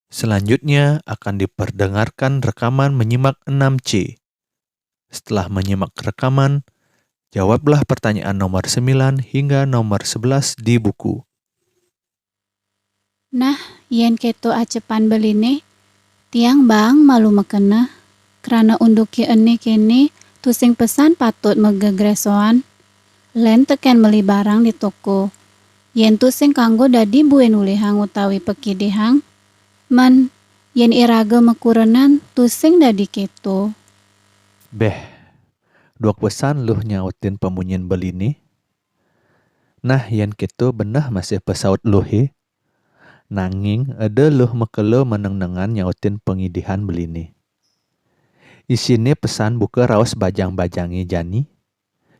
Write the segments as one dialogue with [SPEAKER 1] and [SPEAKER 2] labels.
[SPEAKER 1] Selanjutnya akan diperdengarkan rekaman menyimak 6C. Setelah menyimak rekaman, jawablah pertanyaan nomor 9 hingga nomor 11 di buku.
[SPEAKER 2] Nah, yen keto acepan beline, tiang bang malu mekena. Kerana unduk ke ene kene, tusing pesan patut megegresoan. Len teken beli barang di toko. Yen tusing kanggo dadi buen ulehang utawi pekidehang. Men, yen iraga mekurenan, tusing dadi keto.
[SPEAKER 1] Beh, duak pesan luh nyautin pemunyin beline. Nah, yen keto benah masih pesaut luhe. Nanging ada luh mekelo meneng-nengan nyautin pengidihan beline. Isine pesan buka raos bajang-bajangi jani.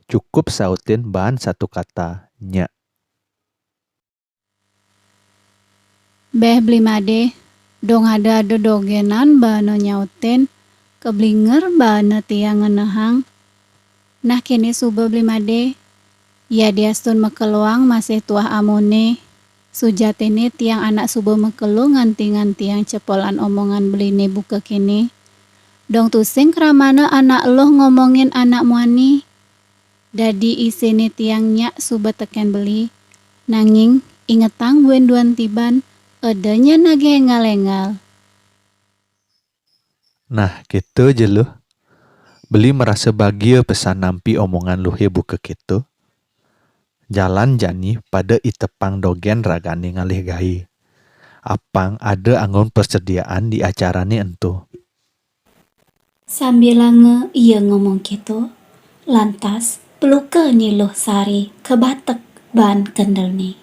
[SPEAKER 1] Cukup sautin bahan satu kata, nyak.
[SPEAKER 2] Beh beli made, dong ada dogenan bana nyautin, keblinger bana tiang ngenehang. Nah kini suba beli made, ya diastun mekeluang masih tuah amone. Sujatene tiang anak suba mekelu nganti-nganti yang cepolan omongan beline buka kini. Dong tusing keramana anak loh ngomongin anak muani. Dadi isine tiang nyak suba teken beli. Nanging ingetang buen duan tiban, adanya nage engal-engal.
[SPEAKER 1] Nah, gitu je luh. Beli merasa bahagia pesan nampi omongan luhe buka gitu. Jalan jani pada itepang dogen ragani ngalih gai. Apang ada anggun persediaan di acara ni entu.
[SPEAKER 3] Sambil lange ia ngomong gitu, lantas peluka ni loh sari kebatek ban kendel ni.